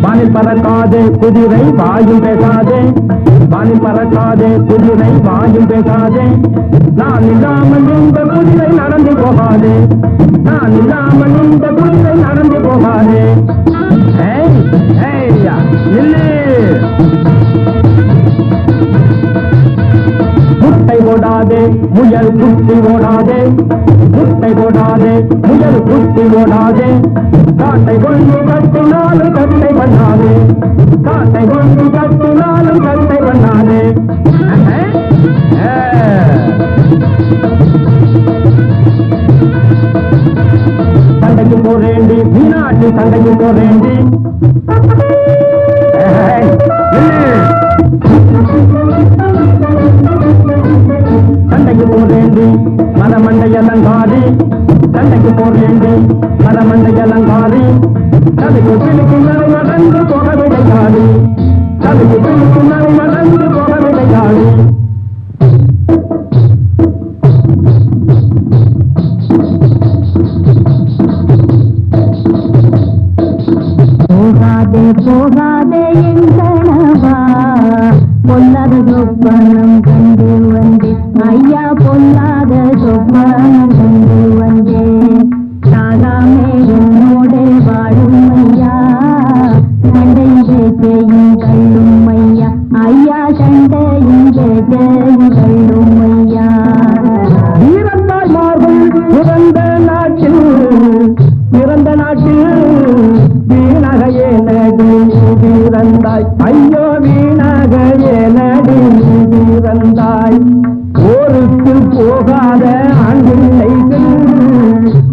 வானில் பறக்காதே குதிரை வாயும் பேசாதே, வானில் பறக்காதே குதிரை வாயும் பேசாதே, நான் இல்லாமல் இந்த குதிரை நடந்து போகாதே, நான் இல்லாமல் இந்த குதிரை நடந்து போகாதே. முட்டை போடாதே முயல் குட்டி ஓடாதே, முட்டை போடாதே முயல் குட்டி ஓடாதே, காட்டை கொண்டு கட்டினாலும் கட்டை பண்ணாதே, காட்டை கொண்டு கட்டினாலும் கட்டை பண்ணாதே. சண்டைக்கு போறேண்டி மீனாட்சி, சண்டைக்கு போறேண்டி, சண்டைக்கு போறேண்டி மரமண்டையலங்காரி, சண்டைக்கு போறேண்டி மரமண்டையலங்காரி, கதைக்கு பிடிக்கு நரை நடந்து போக விடையாடி, கதைக்கு பிடிக்கு நரை நடந்து போக விடையாடி. போகாதே போகாதே என் கணவா, பொல்லாத சொப்பனம் கண்டு வந்தே ஐயா, பொல்லாத சொப்பனம் கண்டு வந்தே, சாகாமே என்னோடு வாழும் ஐயா, சண்டையும் பேச்சையும் கள்ளும் ஐயா, ஐயா சண்டையும் பேச்சையும் கள்ளும் ஐயா. வீரத்தாய் மார்கள் பிறந்த நாட்டில், பிறந்த நாட்டில் வீணகையே நடி வீரந்தாய், ஐயோ வீணகையே நடி வீரந்தாய். ஊருக்கு போகாத ஆண்பிள்ளைகள்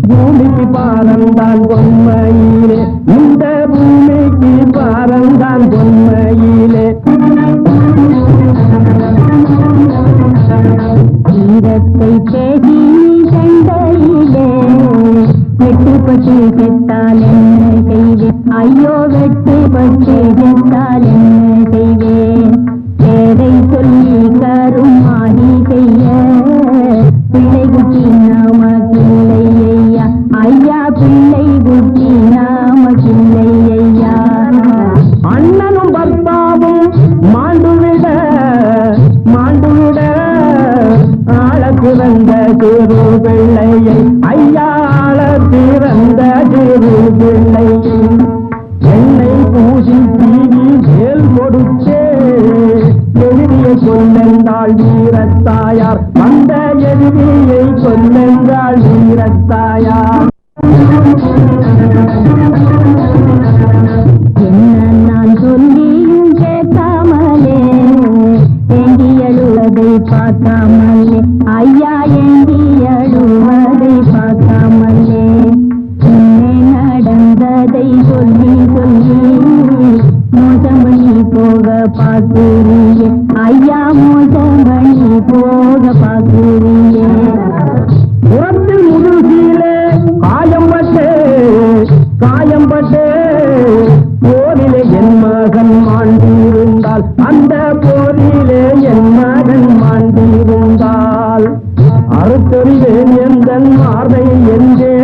பூமிக்கு பாரந்தான் பொன்மையிலே, இந்த பூமிக்கு பாரந்தான் பொன்மையிலே. வீரத்தை பேசி சண்டையிலே வெட்டுப்பட்டு செத்தால் என்ன செய்வேன், ஐயோ வெட்டுப்பட்டு செத்தால் என்ன செய்வேன், பேரை சொல்லி கருமாடி செய்ய பிள்ளை குட்டி நாமக்கில்லை ஐயா, ஐயா பிள்ளை குட்டி நாமக்கில்லை ஐயா. அண்ணனும் பர்த்தாவும் மாண்டுவிட மாண்டுவிட ஆள பிறந்த சிறு பிள்ளையை, ஐயா ஆள பிறந்த சிறு பிள்ளையை, என்னை பூசி தீவி மேல் கொடுத்தே எதிரியை கொல்லென்றாள் வீரத்தாயார், வந்த எதிரியை கொல்லென்றாள் வீரத்தாயார். என்ன நான் சொல்லியும் கேட்காமலே, ஏங்கி எழுவதை பார்க்காமலே ஐயா, ஏங்கி எழுவதை பார்க்காமலே, என்னை நடந்ததை சொல்லி சொல்லி மோசம் பண்ணி போக பார்க்கிறீங்க ஐயா, மோசம் பண்ணி போக பார்க்கிறீங்க. புறத்தில் முதுகிலே காயம்பட்டே காயம்பட்டே, போரிலே என் மகன் மாண்டிருந்தால், அந்த போரிலே என் மகன் மாண்டிருந்தால், அறுத்தறிவேன் எந்த மார்பை என்றே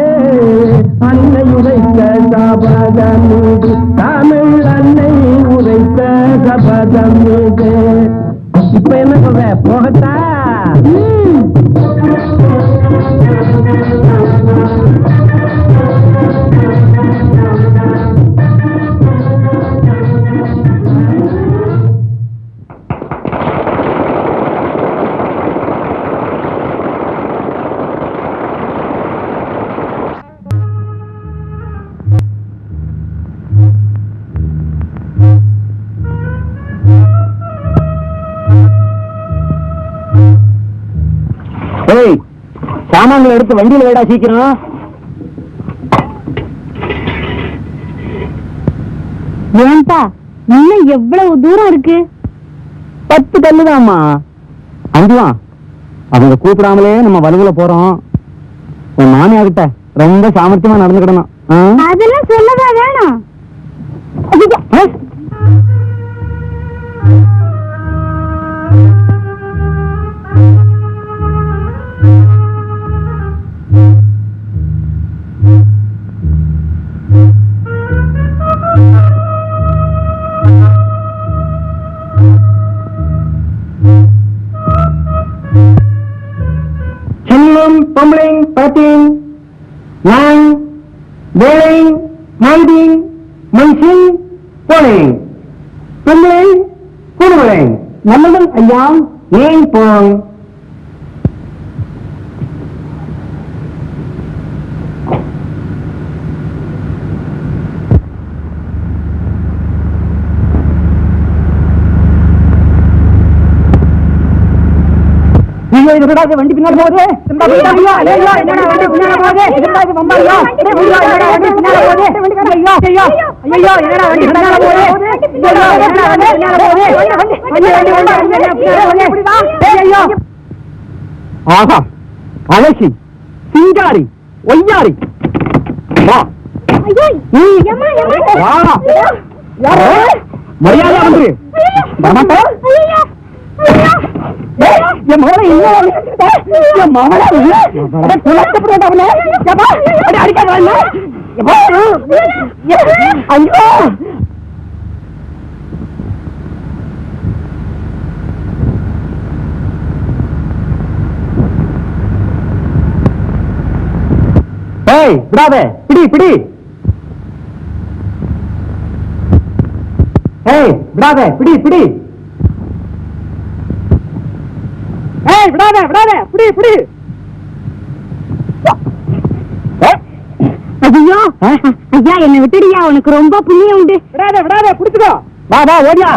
அன்னை உரைத்த சபதம் மீது, தமிழ் அன்னை உரைத்த சபதம் மீது. இப்ப என்ன சொல்ற, போகத்தா? சாமான்களை எடுத்து வண்டியில் வேடா சீக்கிரம். ஏன்பா இன்னும் எவ்வளவு தூரம் இருக்கு? 10 கல்லுதாம்மா. அஞ்சுவான் அவங்க கூப்பிடாமலே நம்ம வலுவுல போறோம். உன் மாமியாகிட்ட ரொம்ப சாமர்த்தியமா நடந்துக்கிடணும். அதெல்லாம் சொல்லவா வேணும்? செல்லும் பொம்பளைங் பத்திங் நான் வேளைங் மைதிங் மைசிங் போனேன் பொம்பளை கூடுவேன் நல்லவன் ஐயா ஏன் போய் வண்டி பின்னாடி போகுது ஆஹா அழகி சிங்காரி ஒய்யாரி மரியாதை வந்து என் மகளை என் மகளை அடிக்காத ஐயோ ஏய் விடாத பிடி பிடி ஏய் விடாத பிடி பிடி ஏய் விடாத விடாத பிடி பிடி ஐயோ ஐயா என்ன விட்டுடியா, உனக்கு ரொம்ப புண்ணியம் உண்டு. விடாத விடாத புடிச்சுக்கோ. வா வா ஓடியா.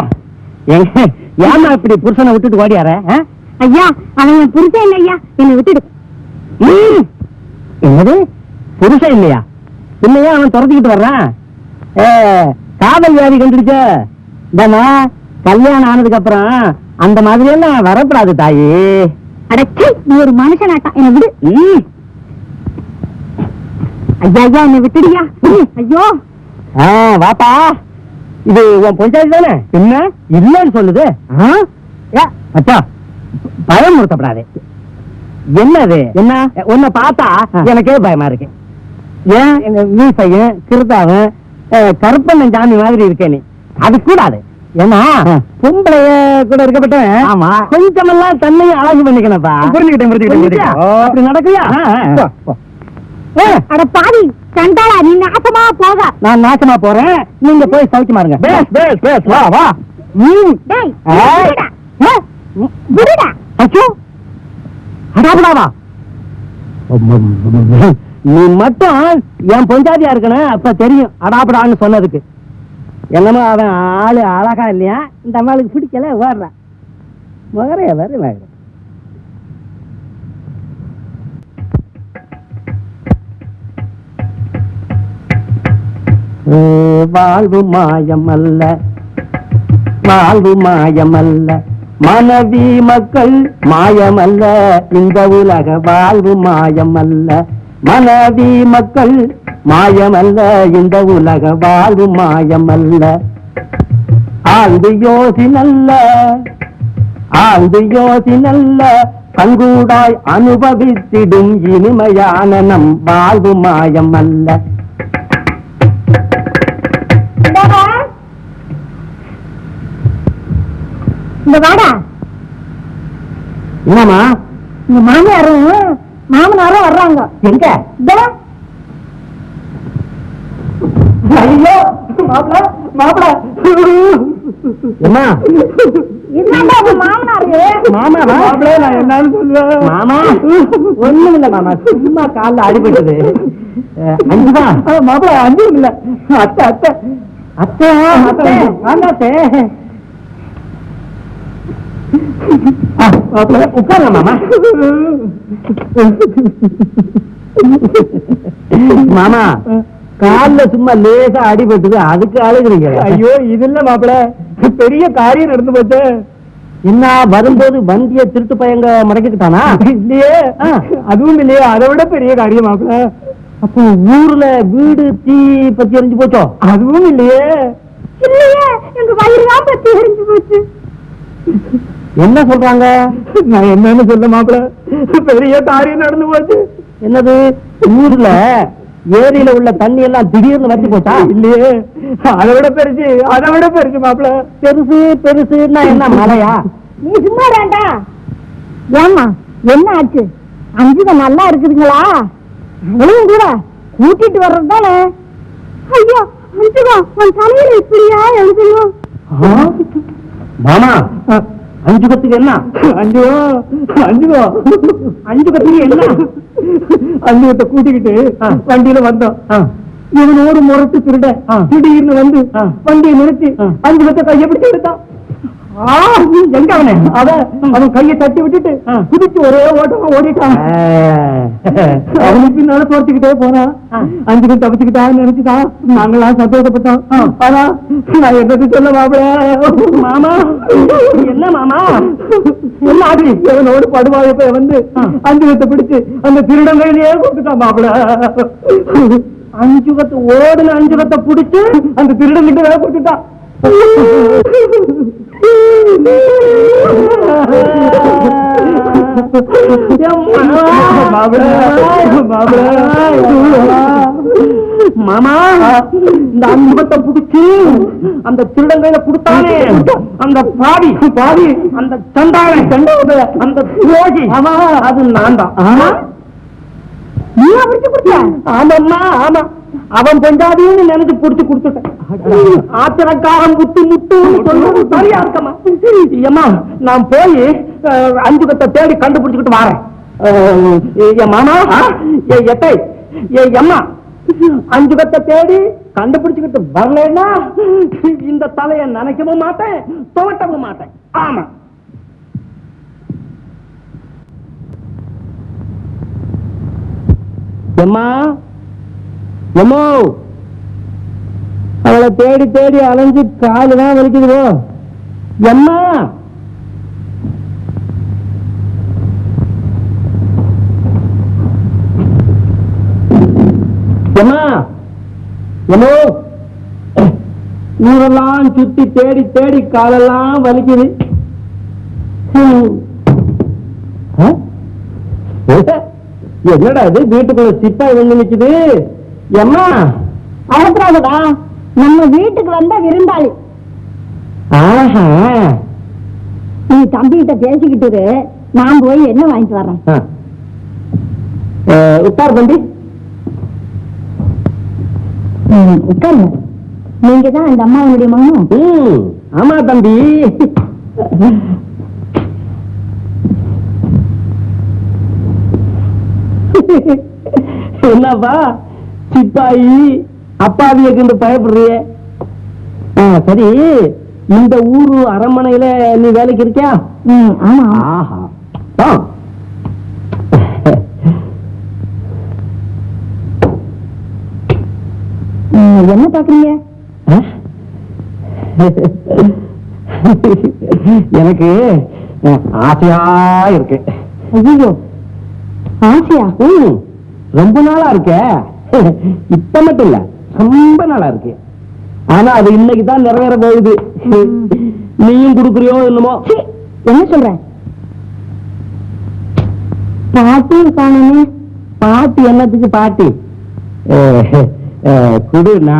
ஏமா இப்படி புருஷனை விட்டுட்டு ஓடியார? ஐயா அவன் என் புருஷன் இல்லை ஐயா, என்னை விட்டுடு. என்னது புருஷன் இல்லையா? இல்லையா அவன் துரத்திக்கிட்டு வர்றான். காதல் வியாதி கண்டுடுச்ச. இந்தாமா கல்யாணம் ஆனதுக்கு அப்புறம் அந்த மாதிரி எல்லாம் வரப்படாது தாயி. அடச்சி நீ ஒரு மனுஷனாட்டா, என்னை விடு. ஐயா ஐயா என்னை விட்டுடியா. ஐயோ வாப்பா, இது உன் பஞ்சாயத்து தானே? என்ன இல்லன்னு சொல்லுது? அச்சா பயம் முறுத்தப்படாது. என்னது என்ன? உன்னை பார்த்தா எனக்கே பயமா இருக்கு. ஏன் எங்க மீசையும் கிருத்தாவும் கருப்பண்ணன் சாமி மாதிரி இருக்கே நீ. அது கூடாது. ஏன்னா பொம்பளைய கூட இருக்கப்பட்டேன். ஆமா கொஞ்சமெல்லாம் தன்னையும் அழகு பண்ணிக்கணும்ப்பா. புரிஞ்சுக்கிட்டேன் புரிஞ்சுக்கிட்டேன். அப்படி நடக்குயா? அட பாவி சண்டாளா, நீ நாசமா போக. நான் நாசமா போறேன், நீங்க போய் சௌக்கியமா இருங்க. பேஸ் பேஸ் பேஸ் வா வா. டேய் விடுடா. அச்சோ அடாபடாவா, நீ மட்டும் என் பொஞ்சாதியா இருக்கணும். அப்ப தெரியும் அடாபடான்னு சொன்னதுக்கு. என்னமோ அவன் ஆளு அழகா இல்லையா, இந்த அம்மாளுக்கு பிடிக்கல ஓடுறான். மகரைய வர வாழ்வு மாயமல்ல, வாழ்வு மாயமல்ல, மனைவி மக்கள் மாயமல்ல, இந்த உலக வாழ்வு மாயமல்ல, மனைவி மக்கள் மாயமல்ல, இந்த உலக வாழ்வு மாயமல்ல. ஆழ்ந்து யோசினல்ல, ஆழ்ந்து யோசினல்ல, கண்கூடாய் அனுபவித்திடும் இனிமையான நம் வாழ்வு மாயமல்ல. இந்த வாடா. என்னமா? இந்த மாமியாரும் மாமனாரும் வர்றாங்க. எங்க? ஐயோ மாப்பிள மாப்பிள என்ன மாமனாரு? மாமா மாப்பிள நான் என்னன்னு சொல்லுவேன். மாமா ஒண்ணும் இல்ல மாமா, சும்மா கால்ல அடிபட்டது. அஞ்சுதான் மாப்பிள. அஞ்சும் இல்ல அத்தை அத்தை அத்தை அத்தை அத்தை. உட்காருங்க மாமா. மாமா கால்ல சும்மா லேசா அடிபட்டுது, அதுக்கு அழுகுறீங்க. ஐயோ இது இல்ல மாப்பிள, பெரிய காரியம் நடந்து போச்சு. என்ன வரும்போது வண்டிய திருட்டு பையங்க மடக்கிட்டானா? இல்லையே, அதுவும் இல்லையே, அதை விட பெரிய காரியம் மாப்பிள. அப்போ ஊர்ல வீடு தீ பத்தி எரிஞ்சு போச்சோ? அதுவும் இல்லையே. இல்லையே, எங்க வயிறுதான் பத்தி எரிஞ்சு போச்சு. என்ன சொல்றாங்க? நான் என்னன்னு சொல்ல மாப்பிள, பெரிய காரியம் நடந்து போச்சு. என்னது? ஊர்ல ஏரியில உள்ள தண்ணி எல்லாம் திடீர்னு வத்தி போச்சா? இல்லையே, அதை விட பெருசு மாப்பிள. பெருசு பெருசுன்னா என்ன மழையா? நீ சும்மா வேண்டா. ஏமா என்ன ஆச்சு? அஞ்சுக நல்லா இருக்குதுங்களா? அவளையும் கூட கூட்டிட்டு வர்றது தானே. ஐயோ அஞ்சுகா, உன் தலையில இப்படியா எழுதணும்? மாமா, அஞ்சுகத்துக்கு என்ன? அஞ்சுகத்துக்கு என்ன? அஞ்சுகத்தை கூட்டிக்கிட்டு வண்டியில வந்தோம். இவனோடு முரட்டு திருட திடீர்னு வந்து வண்டியை நிறுத்தி அஞ்சுகத்தை கையை பிடிச்சு எடுத்தான். எங்க அவன் கையை தட்டி விட்டுட்டு குதிச்சு ஒரே ஓட்டமா ஓடிட்டான். அவனுக்கு பின்னால துரத்திக்கிட்டே போனா அஞ்சுக்கு தப்பிச்சுக்கிட்டான்னு நினைச்சுட்டான். நாங்களாம் சந்தோஷப்பட்டோம். ஆனா நான் என்னது சொல்ல மாமா, என்ன மாமா? என்ன ஆடி இவனோடு படுவாய போய் வந்து அஞ்சுகத்தை பிடிச்சு அந்த திருடன் கையிலேயே கொடுத்துட்டான் மாப்பிள. அஞ்சுகத்தை ஓடுன அஞ்சுகத்தை பிடிச்சு அந்த திருடன் கிட்ட வேலை கொடுத்துட்டான். மாமா, இந்த அஞ்சுகத்தை பிடிச்சு அந்த திருடங்கையில கொடுத்தானே அந்த பாவி அந்த சண்டாளை அந்த துரோகி, அது நான் தான். நீ பிடிச்சு கொடுத்த? ஆமாம்மா, ஆமா. அவன் பஞ்சாபின்னு நினைச்சு புடிச்சு கொடுத்துட்டேன். ஆத்திரக்காரன் முத்து முத்து சொல்றது சரியா இருக்கமா? ஏமா, நான் போய் அஞ்சுகத்தை தேடி கண்டுபிடிச்சுக்கிட்டு வரேன். என் மாமா, என் எட்டை, என் அம்மா அஞ்சுகத்தை தேடி கண்டுபிடிச்சுக்கிட்டு வரலன்னா இந்த தலையை நினைக்கவும் மாட்டேன், துவட்டவும் மாட்டேன். ஆமா. எம்மா, எம்மோ, அவளை தேடி தேடி அலைஞ்சு காலுதான் வலிக்குதுவோ. எம்மா, எம்மா, எம்மோ, ஊரெல்லாம் சுத்தி தேடி தேடி காலெல்லாம் வலிக்குது. என்னடா இது வீட்டுக்குள்ள சிப்பாய் வந்து நிக்குது? எம்மா, அழகுறாதடா, நம்ம வீட்டுக்கு வந்த விருந்தாளி. ஆஹா, நீ தம்பிகிட்ட பேசிக்கிட்டு நான் போய் என்ன வாங்கிட்டு வர்றேன். உட்கார் தம்பி. உட்காருங்க. நீங்க தான் அந்த அம்மாவுடைய மகனும்? ஆமா தம்பி. என்னப்பா சிப்பாயி அப்பாவிய கண்டு பயப்படுறிய? சரி, இந்த ஊரு அரண்மனையில நீ வேலைக்கு இருக்கியா? ஆமா. ஆஹா, என்ன பாக்குறீங்க? எனக்கு ஆசையா இருக்கு. ஐயோ, ஆசையா? ரொம்ப நாளா இருக்க. இப்ப மட்டும் இல்ல, ரொம்ப நாளா இருக்கு. ஆனா அது இன்னைக்குதான் நிறைவேற போகுது. நீயும் கொடுக்குறியோ என்னமோ? என்ன சொல்ற? பாட்டி காணமே. பாட்டி என்னத்துக்கு பாட்டி? குடுனா.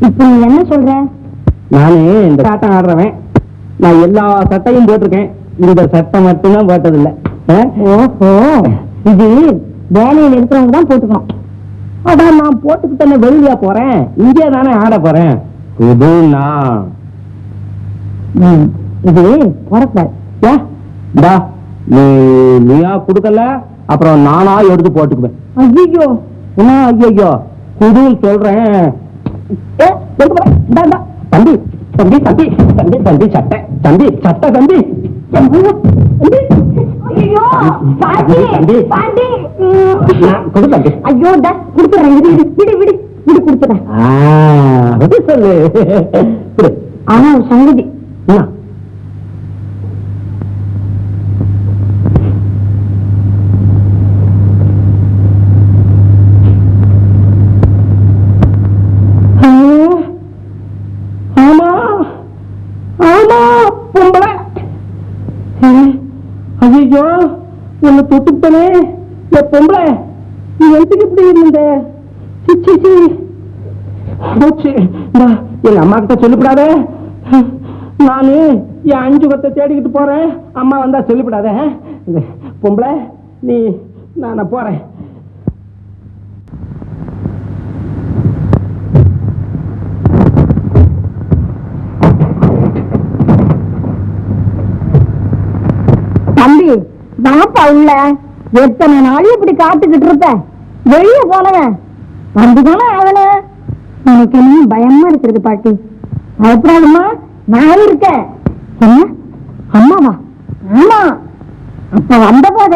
இப்ப நீ என்ன சொல்ற? நானு இந்த சட்டம் ஆடுறவன். நான் எல்லா சட்டையும் போட்டிருக்கேன், இந்த சட்டை மட்டும்தான் போட்டதில்லை. ஓஹோ, இது வேலையில் இருக்கிறவங்க தான் போட்டுக்கணும். அதான் நான் போட்டுக்கிட்டு வெளியா போறேன், இங்கே தானே ஆட போறேன். குடுனா. இது போடக்கூடாது. நீயா கொடுக்கல, அப்புறம் நானா எடுத்து போட்டுக்குவேன். ஐயோ, என்ன ஐயோ? குடுன்னு சொல்றேன். தம்பி தம்பி தம்பி தம்பி தம்பி சட்டை, தம்பி சட்டை, தம்பி. ஐயோ பாட்டி, பாட்டி. கொடு தம்பி. ஐயோ, கொடுத்துறேன். விடு விடு விடு, கொடுத்துறேன். சொல்லு. ஆனா ஒரு சங்கதி. ஐயோ உன்னை தொட்டுட்டனே பொம்பளை நீ எதுக்கு இப்படி இருந்த எங்க அம்மா கிட்ட சொல்லிவிடாத நானு என் 5 கொத்தை தேடிக்கிட்டு போறேன் அம்மா வந்தா சொல்லிவிடாத பொம்பளை நீ நான் போறேன் தம்பி வாப்பா உள்ள எத்தனை நாள் இப்படி காத்துக்கிட்டு இருப்ப வெளியே போனவன் வந்துதானே அவன எனக்கு என்ன பயமா இருக்கிறது பாட்டி அப்புறமா நான் இருக்கேன் என்ன அம்மாவா ஆமா அப்ப வந்த போத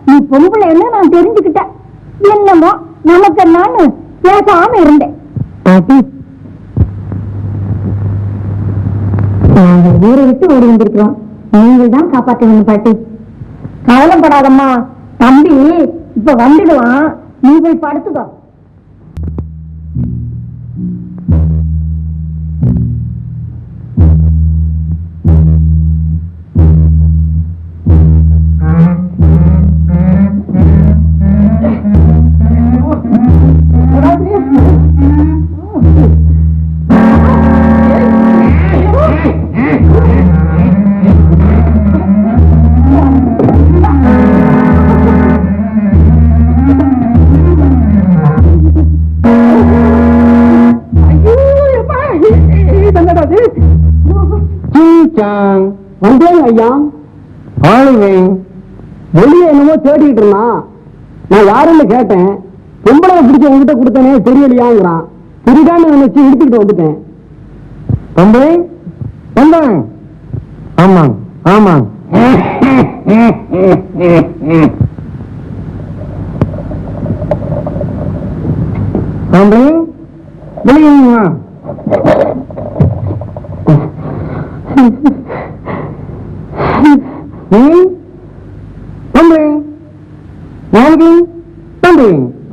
நீ பொம்பளைன்னு நான் தெரிஞ்சுக்கிட்டேன் என்னமோ நமக்கு நான் பேசாம இருந்தேன் பாட்டி நாங்க ஊரை விட்டு ஓடி வந்திருக்கிறோம் நீங்கள் தான் காப்பாற்றணும் பாட்டி கவலைப்படாதம்மா தம்பி இப்ப வந்துடுவான் நீ போய் படுத்துக்கோ வந்தேன் ஐயா ஆளுங்க வெளியே என்னமோ தேடிட்டு இருந்தான் நான் யாருன்னு கேட்டேன் பொம்பளை பிடிச்ச உங்ககிட்ட கொடுத்தனே தெரியலையாங்கிறான் சரிதான்னு நினைச்சு எடுத்துக்கிட்டு வந்துட்டேன் பொம்பளை வந்தேன் ஆமாங்க ஆமாங்க பொம்பளை வெளியே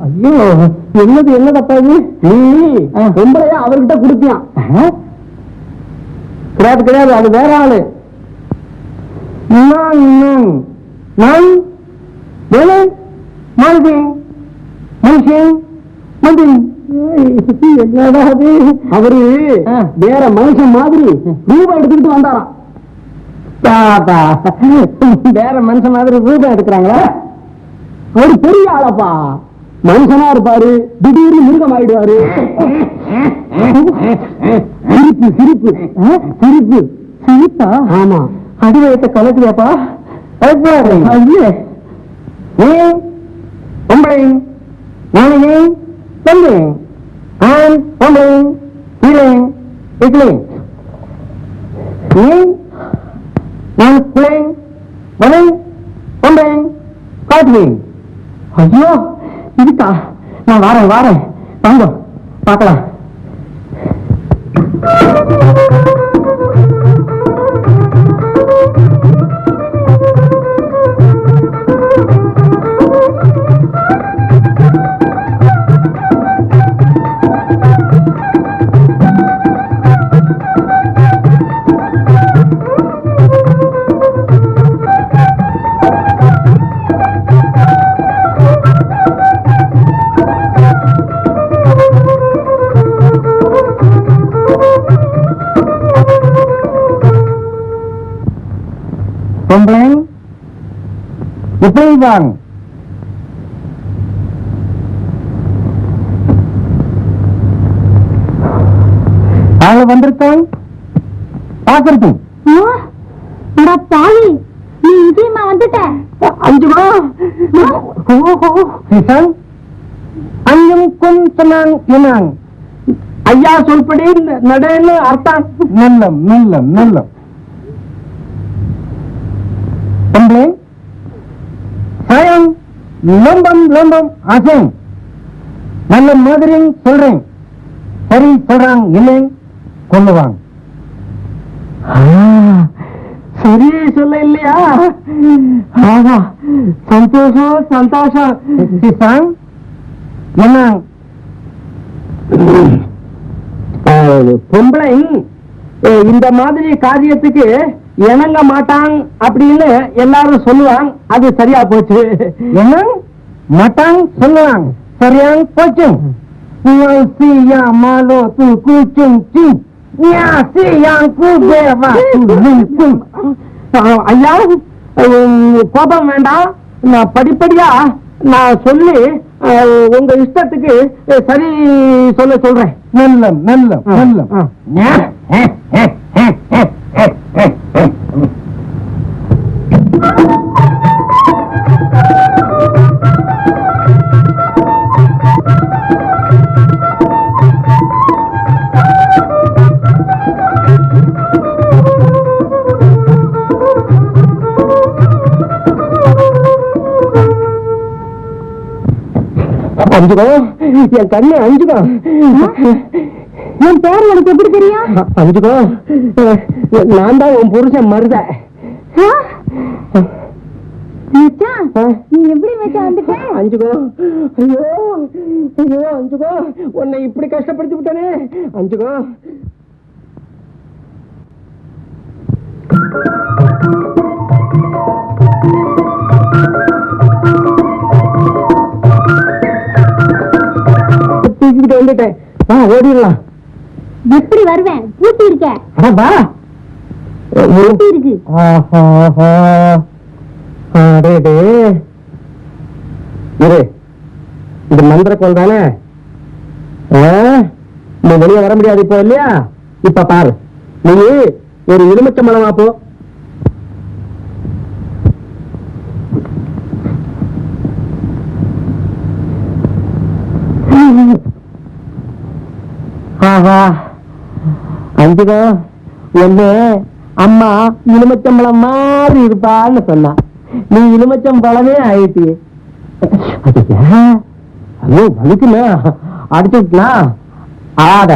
ஐயோ என்னது என்னதப்பா இது நீ பொம்பளையா அவர்கிட்ட கொடுத்தியான் கிடையாது கிடையாது அது வேற ஆளு அவரு வேற மனுஷன் மாதிரி ரூபாய் எடுத்துக்கிட்டு வந்தாராம் வேற மனுஷன் மாதிரி ரூபாய் எடுக்கிறாங்களா அவரு பெரிய ஆளப்பா மனுஷனா இருப்பாரு திடீர்னு மிருகம் ஆயிடுவாரு சிரிப்பு சிரிப்பு சிரிப்பு சிரிப்பா ஆமா அடிவயத்தை கலக்குதாப்பா பொம்பளை நானே தம்பி பொம்பளை கீழே இட்லி நான் பிள்ளை வலை பொம்பளை காட்டுவேன் ஐயோ இதுக்கா நான் வாரேன் வாரேன் வாங்க பார்க்கலாம் பொம்பளை இப்படி வாங்க அவங்க வந்திருக்கேன் பார்த்திருக்கேன் பாவி நீ நிச்சயமா வந்துட்ட அஞ்சுமா அஞ்சும் கொஞ்சம் என்னாங்க ஐயா சொல்படி நடைன்னு அர்த்தம் நல்லம் நல்லம் நல்லம் பொம்பளை சாயம் லம்பம் லம்பம் ஆசையும் நல்ல மாதிரி சொல்றேன் சரி சொல்றாங்க இல்லை கொள்ளுவாங்க சரி சொல்ல இல்லையா ஆமா சந்தோஷம் சந்தோஷம் என்ன பொம்பளை இந்த மாதிரி காரியத்துக்கு இணங்க மாட்டான் அப்படின்னு எல்லாரும் சொல்லுவாங்க. அது சரியா போச்சு. என்ன மாட்டான் சொல்லுவாங்க, சரியா போச்சு. மாலோ தூ கூச்சும் ஐயா, கோபம் வேண்டாம். நான் படிப்படியா நான் சொல்லி உங்க இஷ்டத்துக்கு சரி சொல்றேன். நல்ல நல்ல நல்ல. அஞ்சுகோ, என் கண்ணு அஞ்சுகோ. என் பேர் எனக்கு எப்படி தெரியும்? அஞ்சுகோ, நான் தான் உன் புருஷன் மருத. நீ எப்படி மச்சான் வந்துட்ட? அஞ்சுகோ, ஐயோ ஐயோ அஞ்சுகோ, உன்னை இப்படி கஷ்டப்படுத்தி விட்டானே அஞ்சுகோ. தூக்கிட்டு வந்துட்டேன். ஓடிடலாம். எப்படி வருவேன்? பூட்டி இருக்க. பூட்டி இருக்கு. இரு, இது மந்திரக்கோள் தானே. நீ வெளியே வர முடியாது இப்போ இல்லையா? இப்ப பாரு, நீ ஒரு எலுமிச்சம்பழமா போ. அஞ்சுகோ, ஒண்ணு அம்மா எலுமிச்சம்பழம் மாதிரி இருப்பான்னு சொன்னா, நீ எலுமிச்சம்பழமே ஆயிட்டு. ஐயோ வலிக்குமே, அடிச்சுக்கலாம். ஆட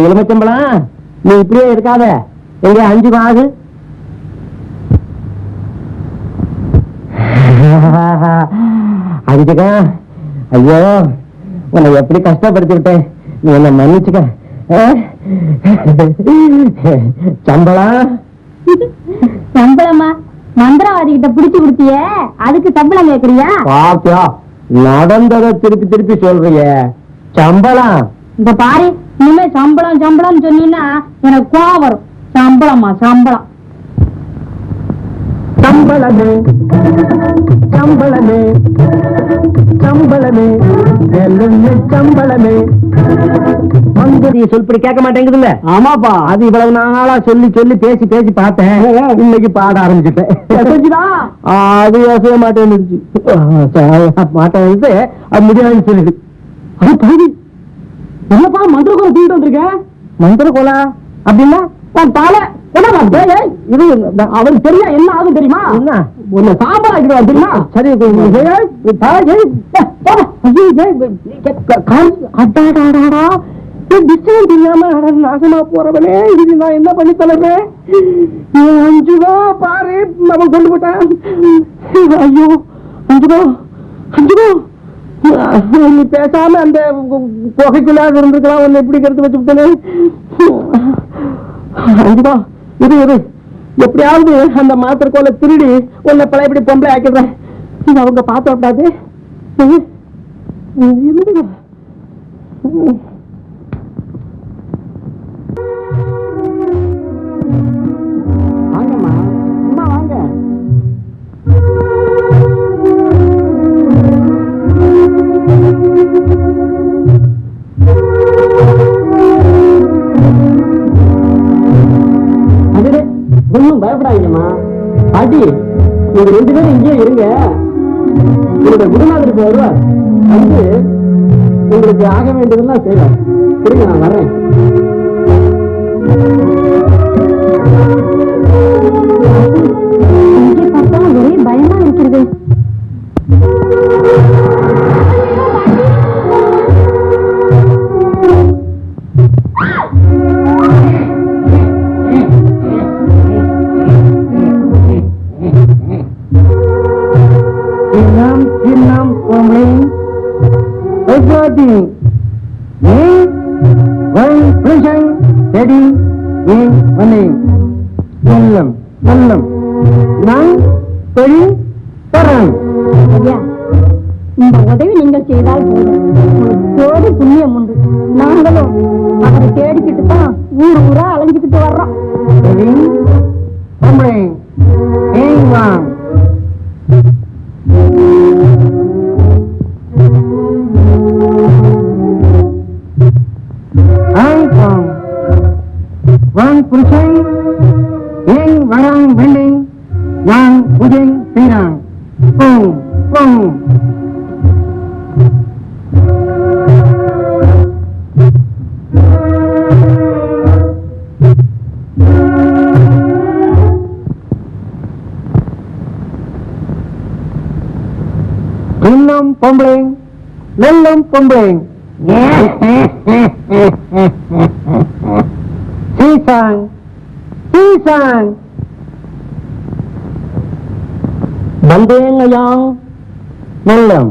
எலுமிச்சம்பழம், நீ இப்படியே இருக்காத. எங்க அஞ்சுகோ ஆகு. அஞ்சுகோ, ஐயோ உன்னை எப்படி கஷ்டப்படுத்தி விட்டேன், நீ என்ன மன்னிச்சுக்க. சம்பளம் சம்பளமா? மந்திரவாதி கிட்ட புடிச்சு கொடுத்திய, அதுக்கு சம்பளம் கேக்குறியா? பாத்தியா, நடந்ததை திருப்பி திருப்பி சொல்றிய. சம்பளம் இந்த பாரு, இனிமே சம்பளம் சம்பளம் சொன்னீங்கன்னா எனக்கு கோவம் வரும். சம்பளமா சம்பளம்? சம்பளமே சம்பளமே சம்பளமே சம்பளமே. மந்திரி சொல்படி கேட்க மாட்டேங்குதுல்ல? ஆமாப்பா, அது இவ்வளவு நாளா சொல்லி சொல்லி பேசி பேசி பார்த்தேன். இன்னைக்கு பாட ஆரம்பிச்சுட்டேன். அது யோசிக்க மாட்டேன்னு மாட்டேன், அது முடியாதுன்னு சொல்லிடு. அது பகுதி என்னப்பா மந்திரகோலை தூக்கிட்டு வந்திருக்கேன்? மந்திரகோலா அப்படின்னா தாலை இது அவனுக்கு தெரியா என்ன ஆகும் தெரியுமா? என்ன ஒண்ணு சாம்பார் ஆக்கிடுவான் தெரியுமா? சரி தெரியாம நாசமா போறவனே, இது நான் என்ன பண்ணி தலைவேன்? அஞ்சுகோ பாரு, அவன் கொண்டு போட்டான். ஐயோ அஞ்சுகோ அஞ்சுகோ, நீ பேசாம அந்த புகைக்குள்ள இருந்திருக்கலாம். உன்னை எப்படி கருத்து வச்சு விட்டனே. அஞ்சுகோ இரு இரு, எப்படியாவது அந்த மாத்திரக்கோலை திருடி உன்னை பழையபடி பொம்பளை ஆக்கிடுறேன். அவங்க பார்த்து விட்டாது. வாங்கம்மா, அம்மா வாங்க. ஒன்னும் பயப்படாதீங்கம்மா. பாட்டி, நீங்க 2 பேரும் இங்கே இருங்க. உங்களுடைய குருநாதருக்கு வருவார், வந்து உங்களுக்கு ஆக வேண்டியதெல்லாம் செய்வார். இருங்க, நான் வர்றேன். இங்கே பார்த்தா ஒரே பயமா இருக்கிறது. வந்தேன் நல்லம் நல்லம் நான் தொழில் தரேன். ஐயா, இந்த உதவி நீங்கள் செய்தால் போதும், உங்களுக்கு கோடி புண்ணியம் உண்டு. நாங்களும் அவரை தேடிக்கிட்டு தான் ஊர் ஊரா அலைஞ்சுக்கிட்டு வர்றோம். புருஷன் ஏன் வரான் வெள்ளை நான் பூஜை செய்றான். இன்னும் பொம்பளை நல்லம் பொம்பளை சீசாங் சீசாங் வந்தேங்கய்யா நல்லம்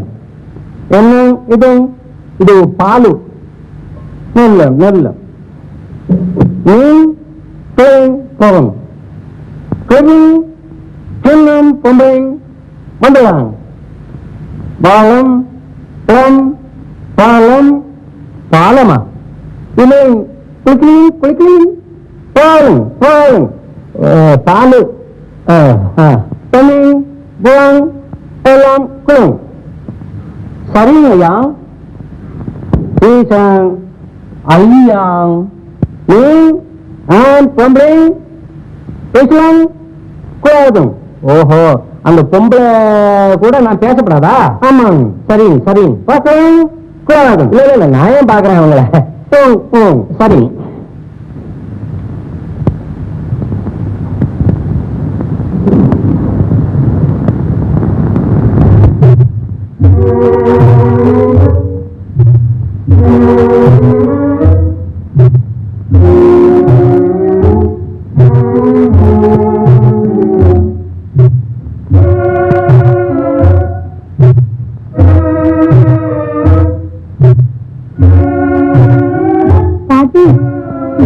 என்ன இது பாலு நல்லம் நல்லம் நீ போகும் கவி சின்னம் பொம்பை வந்தலாம் பாலம் பழம் பாலம் பாலமா இல்லை குளிக்கலீன் பாலும் பாலும் பாலு தண்ணி புலம் எல்லாம் குளம் சரிங்கய்யா ஈசாங் ஐயா நீ ஆண் பொம்பளை பேசலாம் கூடாதும். ஓஹோ, அந்த பொம்பளை கூட நான் பேசப்படாதா? ஆமாங்க, சரி சரி பார்க்கலாம் கூடாதும். இல்ல இல்ல நான் ஏன் பாக்குறேன் அவங்கள. சரி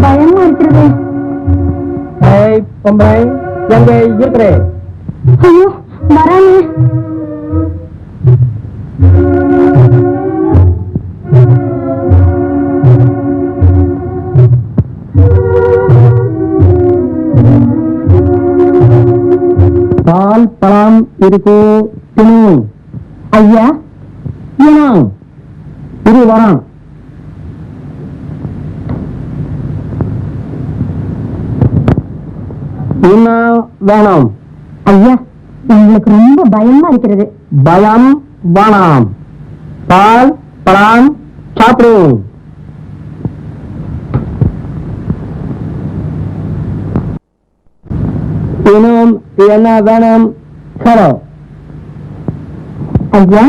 பயமா இருக்கிறது. பொம்பளை எங்க இருக்கிறேன்? ஐயோ வரானே. பால் பழம் இருக்கு ஐயா இரு வரான். என்ன வேணும்? ஐயா, உங்களுக்கு ரொம்ப பயமா இருக்கிறது. பயம் வேணாம், பால் பழம் சாப்பிடும். இன்னும் என்ன வேணும்? ஹலோ ஐயா.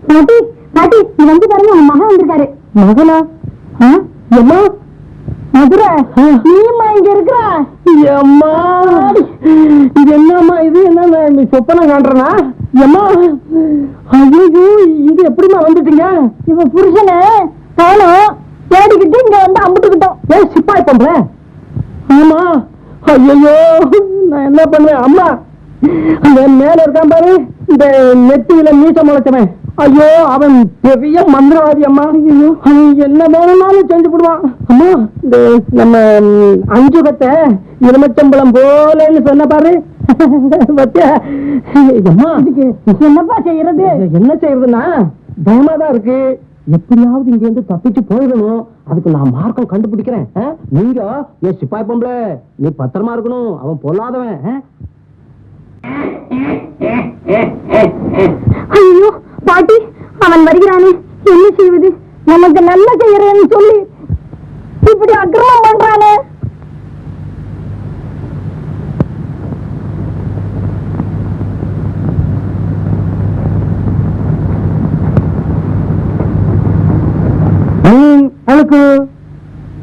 பாட்டி பாட்டி, நீ வந்து பாருங்க, உங்க மகன் வந்திருக்காரு. மகனா? என்ன மதுரை, நீமா இங்க இருக்கிற? அம்மா இது என்னம்மா? இது என்ன நீ சொப்பனை காண்றனா? அம்மா ஐயோ, இது எப்படிமா வந்துட்டீங்க? இவ புருஷனை காணோம், தேடிக்கிட்டு இங்க வந்து அம்பிட்டுக்கிட்டோம். ஏன் சிப்பாய் பண்ற? ஆமா. ஐயோ, நான் என்ன பண்ணுவேன்? அம்மா அந்த மேல இருக்கான் பாரு, இந்த நெத்தியில மீச முளைச்சவன். ஐயோ, அவன் பெரிய மந்திரவாதி அம்மா. ஐயோ, என்ன வேணும்னாலும் செஞ்சு விடுவான் அம்மா. இந்த நம்ம அஞ்சுகத்தை எலுமிச்சம்பழம் போலன்னு சொன்ன பாரு. அம்மா என்னப்பா செய்யறது? என்ன செய்யறதுன்னா பயமாதான் இருக்கு. எப்படியாவது இங்க இருந்து தப்பிச்சு போயிடணும். அதுக்கு நான் மார்க்கம் கண்டுபிடிக்கிறேன். நீங்க ஏ சிப்பாய் பொம்பளை, நீ பத்திரமா இருக்கணும். அவன் பொல்லாதவன். ஐயோ பாட்டி, அவன் வருகிறானே, என்ன செய்வது? நமக்கு நல்ல செய்யறேன்னு சொல்லி இப்படி அக்கிரமம் பண்றானே.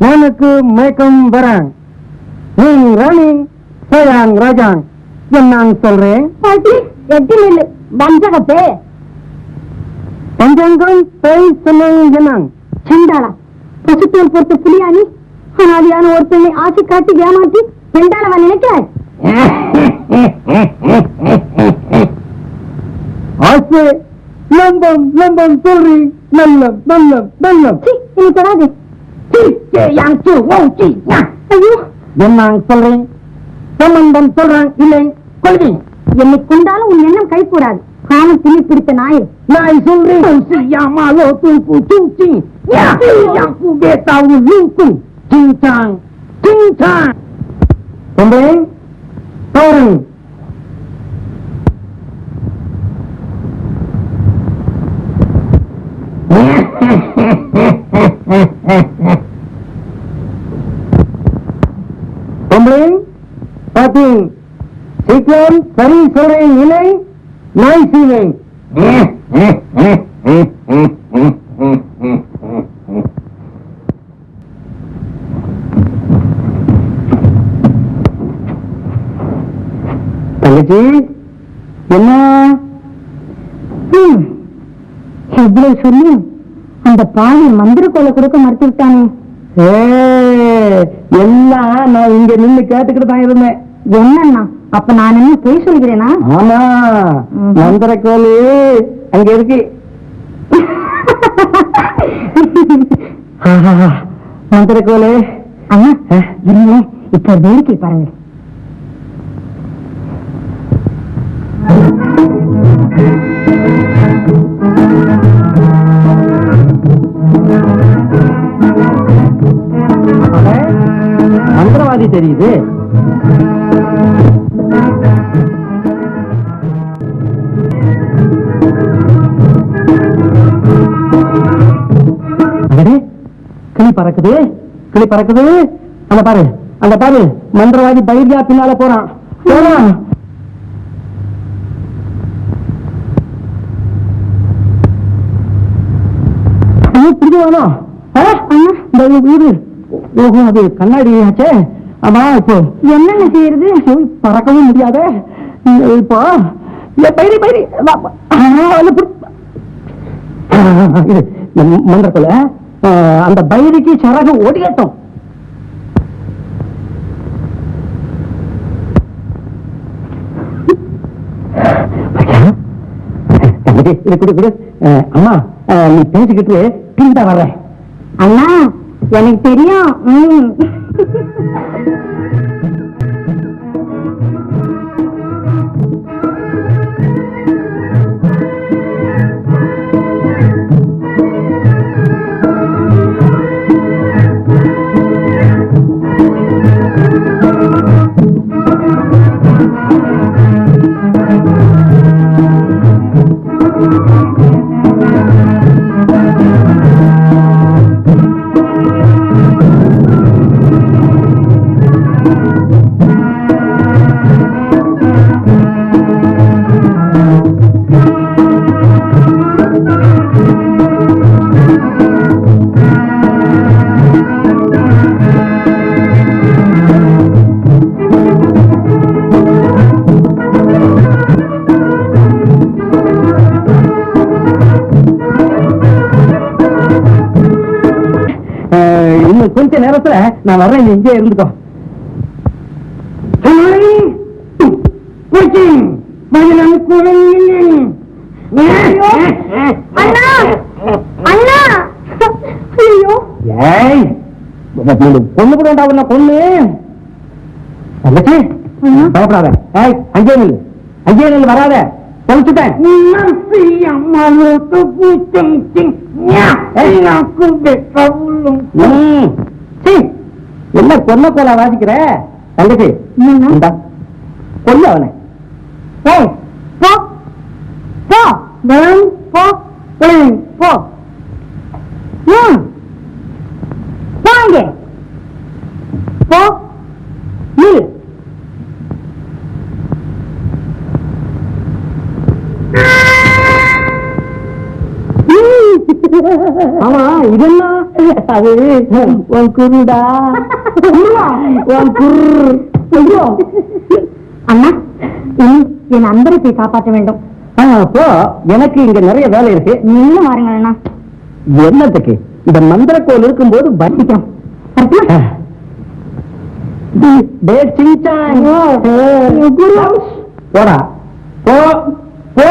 எனக்கு மயக்கம் வரான். நீ ராணி சேயாங் ராஜாங் நான் சொல்றேன். பாட்டி எட்டி நில்லு, வஞ்சகத்தே. பஞ்சங்கம் பேய் சொன்னாங்க. சண்டாளா, பசுத்தோல் பொறுத்த புலியாணி, அனாதியான ஒரு பெண்ணை ஆசை காட்டி ஏமாற்றி பெண்டானவன் நினைக்கிறாய். ஆசை லம்பம் லம்பம் சொல்றி நல்லம் நல்லம் நல்லம் இனி தொடாது. ஐயோ, என்ன சொல்றேன்? சம்பந்தம் சொல்றேன் இல்லை கொள்கை. என்னை கொண்டாலும் உன் எண்ணம் கை கூடாது. காமத்தினை பிடித்த நாயை நான் சொல்றேன் செய்யாமலோ தூக்கு தூக்கி யாக்கு பேசாவு லூக்கும் சிங்சாங் சிங்சாங் சொல்றேன் தோறன். சொல்றேன் பார்த்தேன் சீக்கிரம் சரி சொல்றேன் இல்லை நாய் செய்வேன். தங்கச்சி என்ன எவ்வளவு சொல்லி அந்த பாவி மந்திர கோலை கொடுக்க மறுத்து விட்டானே. எல்லாம் நான் இங்க நின்னு கேட்டுக்கிட்டு தான் இருந்தேன். என்னன்னா அப்ப நான் என்ன பொய் சொல்கிறேனா? ஆமா மந்திரக்கோலு அங்க இருக்கு. மந்திரக்கோலு அண்ணா இருங்க, இப்ப வேடிக்கை பாருங்க. மந்திரவாதி தெரியுது. கிளி பறக்குது கிளி பறக்குது. அந்த பாரு அந்த பாரு மந்திரவாதி பைரியா பின்னால போறான் போறான். பிடிக்குவானோ வீடு? ஓஹோ அது கண்ணாடி ஆச்சே. ஆமா இப்போ என்னென்ன செய்யறது? பறக்கவும் முடியாத இப்போ பைரி பைரி மந்திரக்குள்ள அந்த பைரிக்கு சரகு ஓடிக்கட்டும். அம்மா நீ பேசிக்கிட்டு பின்தா வர்றேன். அண்ணா எனக்கு தெரியும். கொஞ்ச நேரத்துல நான் வர்றேன், நீ இங்கே இருந்துக்கோ. பொண்ணு கூட உண்டா பொண்ணு பயப்படாத. அங்கே நில்லு அங்கே நில்லு வராத தொலைச்சுட்டேன். என்ன கொல்ல கோலா வாசிக்கிற தங்கச்சி? கொல்ல அவனை ஆமா இதெல்லாம் அது உன் குருடா உன் குரு. அண்ணா என் நண்பரை போய் காப்பாற்ற வேண்டும். அப்போ எனக்கு இங்க நிறைய வேலை இருக்கு. நீங்க வாருங்கள் அண்ணா. என்னத்துக்கு? இந்த மந்திரக்கோள் இருக்கும்போது பண்டிக்கும். டேய் சிங்சான் போடா போ போ.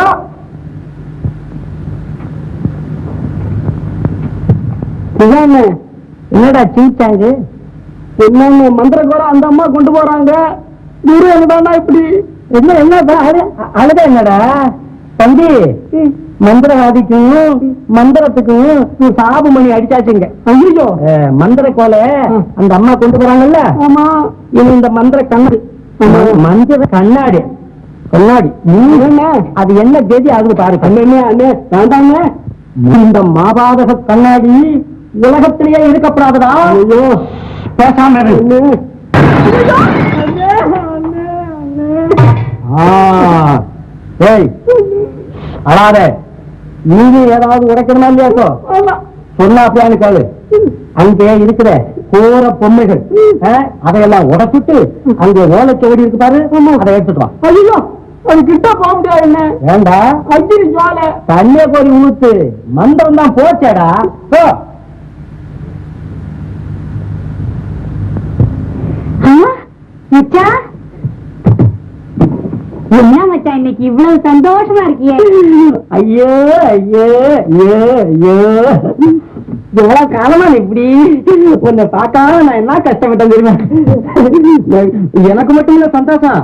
என்னடா சிங்சாங்கு என்னன்னு மந்திரக்கோரம் அந்த அம்மா கொண்டு போறாங்க. குரு என்னடா இப்படி என்ன அழுத என்னடா தம்பி? மந்திரவாதிக்கும் மந்திரத்துக்கும் சாபு மணி அடிச்சாச்சுங்க. ஐயோ மந்திர கோலை அந்த அம்மா கொண்டு போறாங்கல்ல, ஆமா இது இந்த மந்திர கண்ணாடி, மந்திர கண்ணாடி கண்ணாடி அது என்ன கதி ஆகுது பாரு. அண்ணே அண்ணே வேண்டாங்க. இந்த மாபாதக கண்ணாடி உலகத்திலேயே இருக்கப்படாதடா. ஐயோ பேசாம இரு. ஏய் அழாத. நீங்க ஏதாவது உடைக்கணுமா இல்லையாக்கோ சொன்னா அப்படியானு காலு. அங்கே இருக்கிற கோர பொம்மைகள் அதையெல்லாம் உடைச்சிட்டு அங்கே ஓலைச்சுவடி இருக்கு பாரு, அதை எடுத்துட்டு வா. ஐயோ அது கிட்ட போக முடியாது. என்ன வேண்டா, அஜி ஜுவாலை தண்ணிய போய் ஊத்து. மந்திரம் தான் போச்சேடா. போ. மச்சான் என்ன மச்சான் இன்னைக்கு இவ்வளவு சந்தோஷமா இருக்கியே? ஐயோ ஐயோ ஐயோ ஐயோ, எவ்வளவு காலமா இப்படி உன்னை பார்க்காம நான் என்ன கஷ்டப்பட்டேன் தெரியுமா? எனக்கு மட்டும் இல்ல சந்தோஷம்,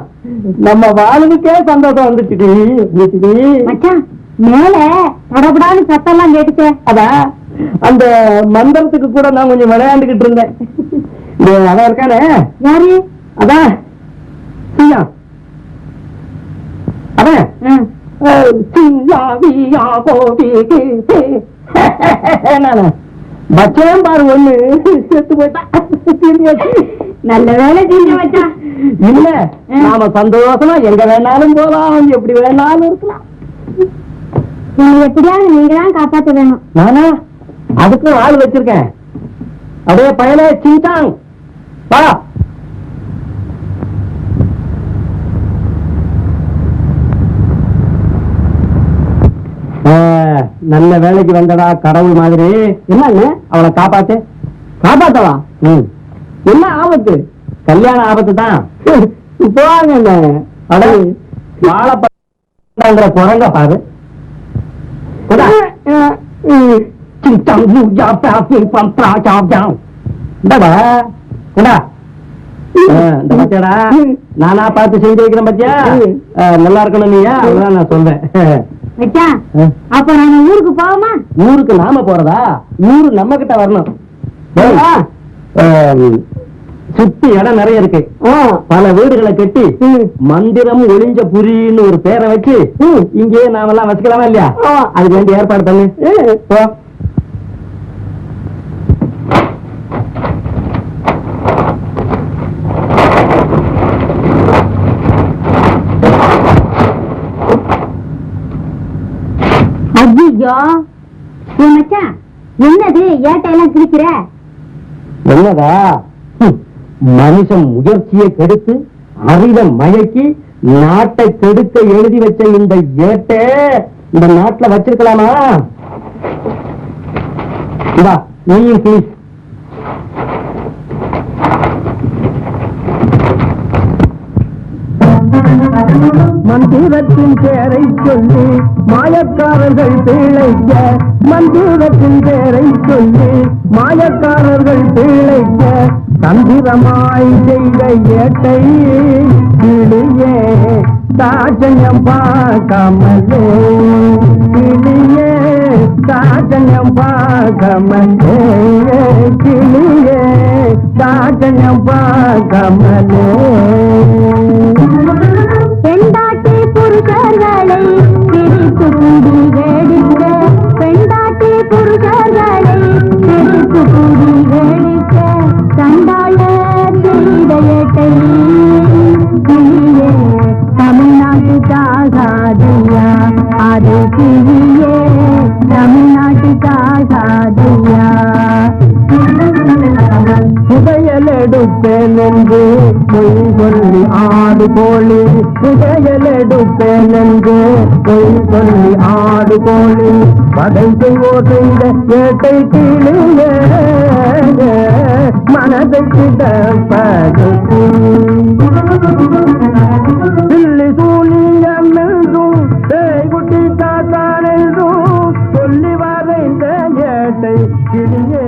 நம்ம வாழ்வுக்கே சந்தோஷம் வந்துச்சு. மச்சான் மேல படபடான்னு சத்தம் எல்லாம் கேட்டுச்சே. அதான் அந்த மந்திரத்துக்கு கூட நான் கொஞ்சம் விளையாண்டுகிட்டு இருந்தேன். அதான் இருக்கானே யாரு? அதான் அதான் பச்சையும் பாரு ஒண்ணு செத்து போயிட்டான். நல்ல வேலை செஞ்சு மச்சான். இல்ல நாம சந்தோஷமா எங்க வேணாலும் போலாம், எப்படி வேணாலும் இருக்கலாம். எப்படியாவது நீங்க தான் காப்பாத்த வேணும். நானா அதுக்கும் ஆள் வச்சிருக்கேன். அதே பயலே சிங்சாங் வா. நல்ல வேலைக்கு வந்தடா கடவுள் மாதிரி. என்னன்னு அவளை காப்பாத்து. காப்பாத்தவா? என்ன ஆபத்து? கல்யாண ஆபத்து தான். போவாங்க வாழப்பங்கிற குரங்க பாரு. நானா பார்த்து செஞ்சு வைக்கிறேன் பத்தியா, நல்லா இருக்கணும் நீயா, அதுதான் நான் சொல்றேன். அப்ப நாம ஊருக்கு போவோமா? ஊருக்கு நாம போறதா? ஊரு நம்ம கிட்ட வரணும். சுத்தி இடம் நிறைய இருக்கு, பல வீடுகளை கட்டி மந்திரம் ஒளிஞ்ச புரின்னு ஒரு பேரை வச்சு இங்கே நாமெல்லாம் வச்சுக்கலாமா இல்லையா? அதுக்கு வேண்டிய ஏற்பாடு பண்ணு. ஐயோ மச்சான் என்னது ஏட்டையெல்லாம் கிழிக்கிற? என்னதா மனுஷன் முயற்சியை கெடுத்து அறிவை மயக்கி நாட்டை கெடுக்க எழுதி வச்ச இந்த ஏட்டை இந்த நாட்டுல வச்சிருக்கலாமா? நீயும் ப்ளீஸ். மந்திரத்தின் பேரை சொல்லி மாயக்காரர்கள் பிழைக்க, மந்திரத்தின் பேரை சொல்லி மாயக்காரர்கள் பிழைக்க, தந்திரமாய் செய்த ஏட்டை கிளியே சாச்சயம் பார்க்காமலே, கிளியே சாச்சயம் பார்க்காமலே, கிளியே சாச்சயம் பார்க்காமலே. பெண்டாட்டி புருஷர்களை பிரித்து கூடி வேடிக்க, பெண்டாட்டி புருஷர்களை பிரித்து கூடி வேடிக்க, கண்டாய செய்த ஏட்டை கிளியே தமிழ்நாட்டுக்காகாதியா, அது கிளியே தமிழ்நாட்டுக்காகாதியா. புதையலெடுப்பேன் என்று பொய் சொல்லி ஆடு கோழி, புதையலெடுப்பேன் என்று பொய் சொல்லி ஆடு கோழி, படை செய்வோர் செய்த ஏட்டை கிளியே மனதை கிடப்பது பில்லி சூனியம் என்றும் பேய்குட்டி தாத்தான் என்றும் சொல்லி வரைந்த ஏட்டை கிளியே